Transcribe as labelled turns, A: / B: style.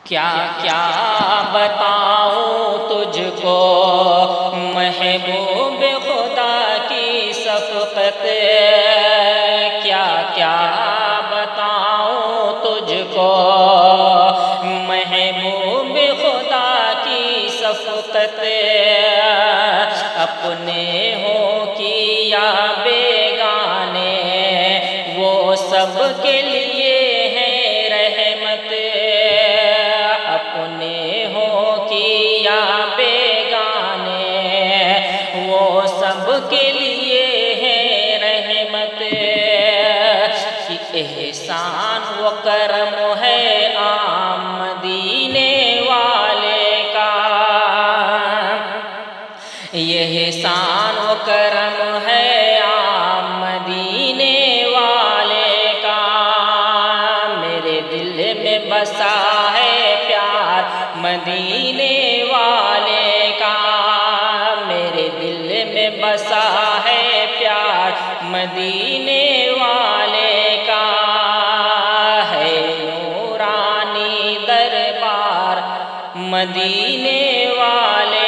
A: کیا کیا بتاؤں تجھ کو محبوب خدا کی شفقت، کیا کیا بتاؤں تجھ کو محبوب خدا کی شفقت، اپنے ہوں کی یا بیگانے وہ سب کے لیے ہے رحمت، اپنے ہوں کی یا بیگانے وہ سب کے لیے ہے رحمت، کہ احسان و کرم ہے عام مدینے والے کا، یہ احسان و کرم ہے عام مدینے والے کا، میرے دل میں بسا ہے پیار مدینے والے کا، میرے دل میں بسا ہے پیار مدینے والے کا، ہے نورانی دربار مدینے والے